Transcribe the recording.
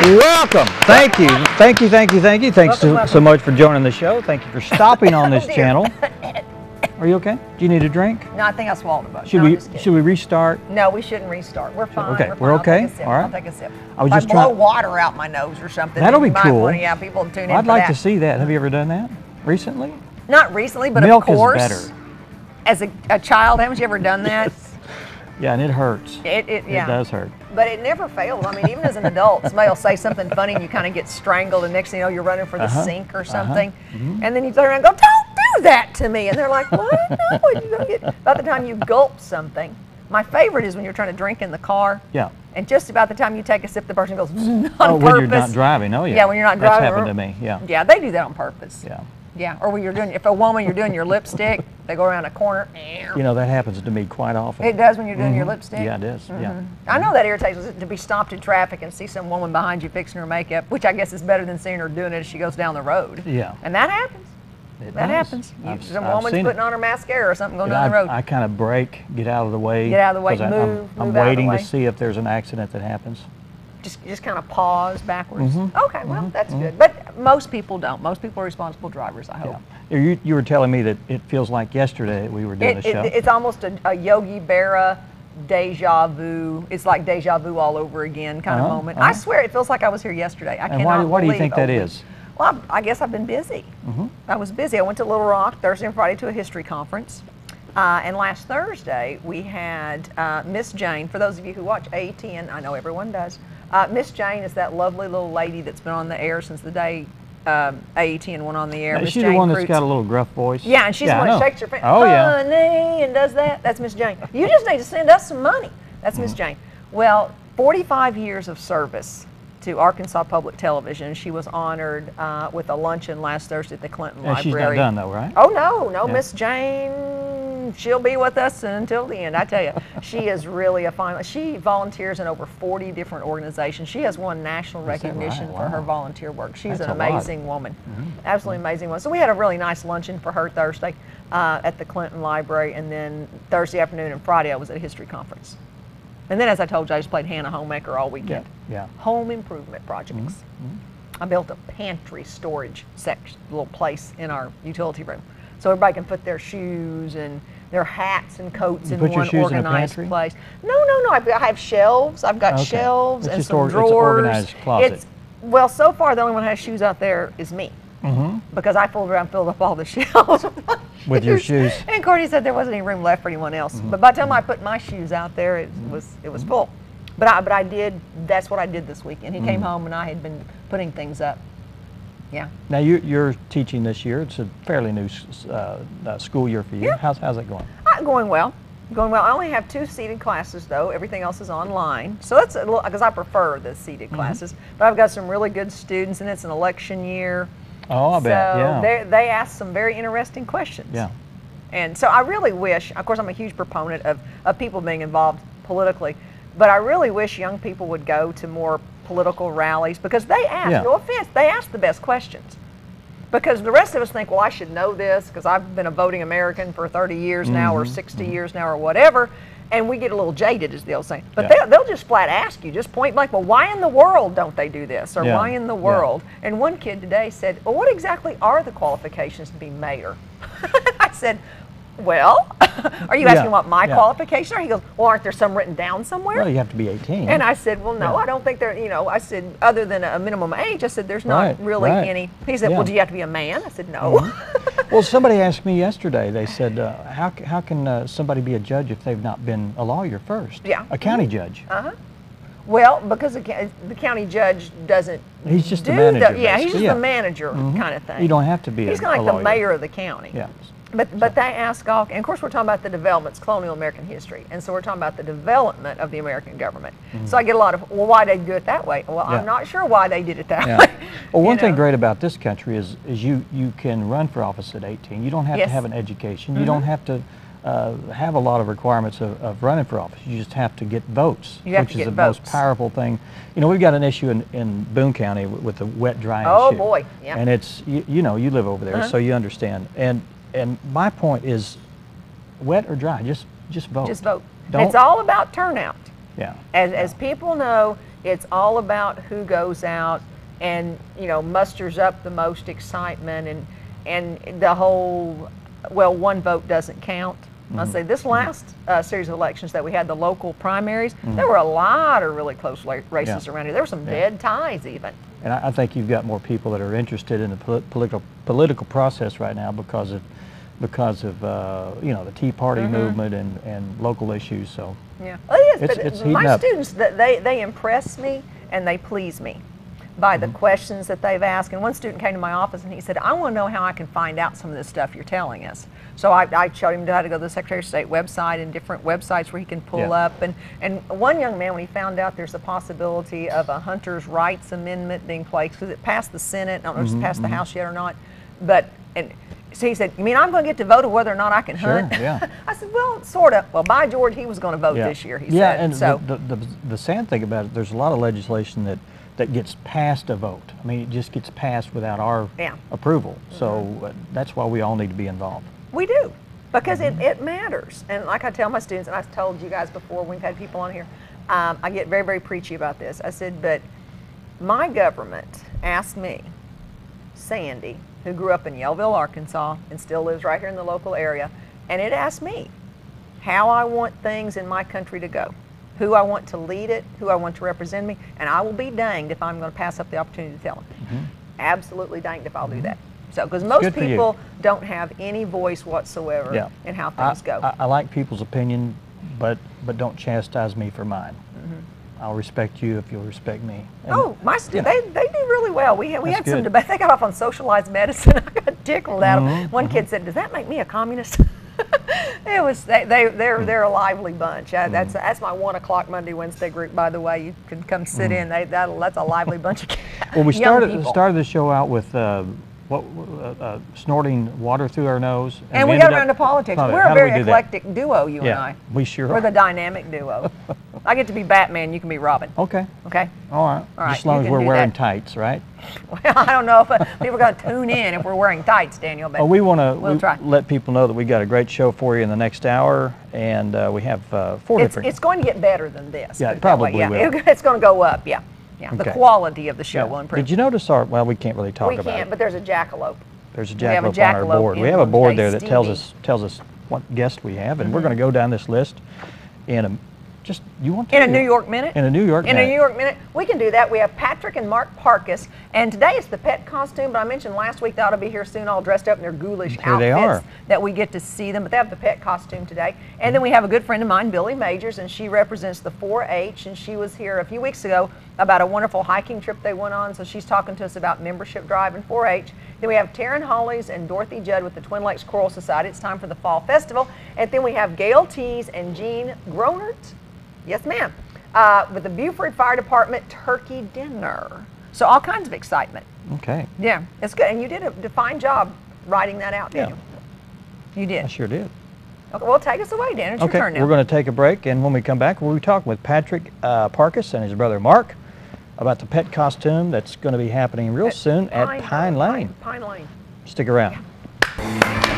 Welcome. Thank you. Thank you, thank you, thank you. Thanks so much for joining the show. Thank you for stopping on this channel. Are you okay? Do you need a drink? No, I think I swallowed a bunch. Should we restart? No, we shouldn't restart. We're fine. Okay, we're okay. All right. I'll take a sip. I was if just I blow water out my nose or something. That'll be cool. Yeah, people tune in. I'd like to see that. Have you ever done that recently? Not recently, but Milk of course. Is better. As a child, haven't you ever done that? Yeah, and it hurts. It does hurt. But it never fails. I mean, even as an adult, somebody will say something funny and you kind of get strangled, and next thing you know, you're running for the sink or something. And then you turn around and go, "Don't do that to me." And they're like, "What? No, you don't get." By the time you gulp something, my favorite is when you're trying to drink in the car. Yeah. And just about the time you take a sip, the person goes on purpose. When you're not driving. Oh, yeah. Yeah, when you're not driving. That's happened to me, yeah. Yeah, they do that on purpose. Yeah. Yeah, or when you're doing, if a woman, you're doing your lipstick, they go around a corner. You know, that happens to me quite often. It does when you're doing your lipstick? Yeah, it does, yeah. I know that irritates us, to be stopped in traffic and see some woman behind you fixing her makeup, which I guess is better than seeing her doing it as she goes down the road. Yeah. And that happens. That happens. Some woman's putting on her mascara or something going down the road. I kind of brake, get out of the way. Get out of the way, move I'm waiting to see if there's an accident that happens. Just kind of pause backwards. Okay, well, that's good. But most people don't. Most people are responsible drivers, I hope. Yeah. You were telling me that it feels like yesterday we were doing a show. It's almost a Yogi Berra deja vu. It's like deja vu all over again kind of moment. I swear it feels like I was here yesterday. I cannot why do you think that is? Well, I guess I've been busy. I was busy. I went to Little Rock Thursday and Friday to a history conference. And last Thursday we had Miss Jane. For those of you who watch AETN, I know everyone does. Miss Jane is that lovely little lady that's been on the air since the day AETN went on the air. Is she the one that's got a little gruff voice? Yeah, and she's the one that shakes her face, honey, and does that. That's Miss Jane. You just need to send us some money. That's Miss Jane. Well, 45 years of service to Arkansas Public Television. She was honored with a luncheon last Thursday at the Clinton Library. She's not done though, right? Oh, no, Miss Jane, she'll be with us until the end, I tell you. She is really a fine, she volunteers in over 40 different organizations. She has won national recognition for her volunteer work. She's an amazing woman, absolutely amazing one. So we had a really nice luncheon for her Thursday at the Clinton Library, and then Thursday afternoon and Friday I was at a history conference. And then, as I told you, I just played Hannah Homemaker all weekend. Yeah. Home improvement projects. I built a pantry storage section, little place in our utility room, so everybody can put their shoes and their hats and coats in one organized place. No. I have shelves. I've got shelves and some drawers. It's an organized closet. Well, so far the only one that has shoes out there is me. Because I fooled around, filled up all the shelves with your shoes. And Courtney said there wasn't any room left for anyone else. But by the time I put my shoes out there, it was full. But I did. That's what I did this weekend. He came home and I had been putting things up. Yeah. Now you're teaching this year. It's a fairly new school year for you. Yeah. How's it going? Going well. Going well. I only have 2 seated classes though. Everything else is online. So that's a little, because I prefer the seated classes. But I've got some really good students, and it's an election year. Oh, I bet, yeah. They ask some very interesting questions. Yeah. And so I really wish, of course I'm a huge proponent of people being involved politically, but I really wish young people would go to more political rallies, because they ask, no offense, they ask the best questions. Because the rest of us think, well, I should know this because I've been a voting American for 30 years now or 60 years now or whatever. And we get a little jaded, as they'll say. But they'll just flat ask you, just point blank, well, why in the world don't they do this? Or why in the world? And one kid today said, well, what exactly are the qualifications to be mayor? I said, well, are you asking what my qualifications are? He goes, well, aren't there some written down somewhere? Well, you have to be 18. And I said, well, no, I don't think there, I said, other than a minimum age, I said, there's not really any. He said, well, do you have to be a man? I said, no. Well, somebody asked me yesterday, they said, how can somebody be a judge if they've not been a lawyer first? Yeah. A county judge. Well, because the county judge doesn't. He's just the manager. He's just the manager kind of thing. You don't have to be. He's kind of like the mayor of the county. Yeah. But they ask all, and of course we're talking about the developments, colonial American history, and so we're talking about the development of the American government. So I get a lot of, well, why did they do it that way? Well, I'm not sure why they did it that way. Well, one thing great about this country is you can run for office at 18. You don't have to have an education. You don't have to have a lot of requirements of running for office. You just have to get votes, which is the most powerful thing. We've got an issue in Boone County with the wet-dry issue. Oh boy, yeah. And it's, you live over there, so you understand. And my point is, wet or dry, just vote. Just vote. It's all about turnout. Yeah. As people know, It's all about who goes out and, you know, musters up the most excitement and the whole, well, one vote doesn't count. I'll say this last series of elections that we had, the local primaries, there were a lot of really close races around here. There were some dead ties even. And I think you've got more people that are interested in the political process right now because of you know, the Tea Party movement and local issues. So yeah, well, it is. It's but my up. students, they impress me and they please me by the questions that they've asked. And one student came to my office and he said, I want to know how I can find out some of this stuff you're telling us. So I showed him how to go to the Secretary of State website and different websites where he can pull up. And one young man, when he found out there's a possibility of a hunter's rights amendment being placed, because it passed the Senate, I don't know if it's passed the House yet or not, but, so he said, you mean I'm going to get to vote on whether or not I can hunt? Yeah. I said, well, sort of. Well, by George, he was going to vote this year, he said. Yeah, and so, the sad thing about it, there's a lot of legislation that gets passed a vote. I mean, it just gets passed without our approval. So that's why we all need to be involved. We do, because it matters. And like I tell my students, and I've told you guys before, we've had people on here, I get very, very preachy about this. I said, but my government asked me, Sandy, who grew up in Yellville, Arkansas, and still lives right here in the local area, and it asked me how I want things in my country to go, who I want to lead it, who I want to represent me, and I will be danged if I'm going to pass up the opportunity to tell them. Absolutely danged if I'll do that. So, because most people don't have any voice whatsoever in how things go. I like people's opinion, but don't chastise me for mine. I'll respect you if you'll respect me. And my students, they do really well. We had some debate. They got off on socialized medicine. I got tickled at them. One kid said, "Does that make me a communist?" It was they're a lively bunch. That's my 1 o'clock Monday Wednesday group, by the way. You can come sit in. That's a lively bunch of well, we started the show out with snorting water through our nose, and we got around to politics. We're a very eclectic duo, you and I. We sure are. We're the dynamic duo. I get to be Batman. You can be Robin. Okay. Okay. All right. Just as long as we're wearing tights, right? Well, I don't know if people are going to tune in if we're wearing tights, Daniel. But we want to let people know that we got a great show for you in the next hour, and we have 4 different. It's going to get better than this. Yeah, it probably will. It's going to go up. Yeah. Yeah. Okay. The quality of the show will improve. Did you notice well, we can't really talk about it. We can't, but there's a jackalope. There's a jackalope on our board. We have a board there that tells us what guest we have, and we're going to go down this list in in a New York minute? In a New York minute. In a New York minute. We can do that. We have Patrick and Mark Parkus. And today it's the pet costume, but I mentioned last week they ought to be here soon all dressed up in their ghoulish outfits that we get to see them. But they have the pet costume today. And then we have a good friend of mine, Billy Majors, and she represents the 4-H. And she was here a few weeks ago about a wonderful hiking trip they went on. So she's talking to us about membership drive in 4-H. Then we have Terin, Hollies, and Dorothy Judd with the Twin Lakes Choral Society. It's time for the Fall Festival. And then we have Gayle, Thies, and Gean, Gronert. Yes, ma'am. With the Buford Fire Department turkey dinner. So all kinds of excitement. Okay. Yeah, it's good. And you did a fine job writing that out, Daniel. You did. I sure did. Okay, well, take us away, Dan. It's your turn now. We're going to take a break, and when we come back, we'll be talking with Patrick Parkus and his brother Mark about the pet costume that's going to be happening real soon at Pine Lane. Pine Lane. Stick around. Yeah.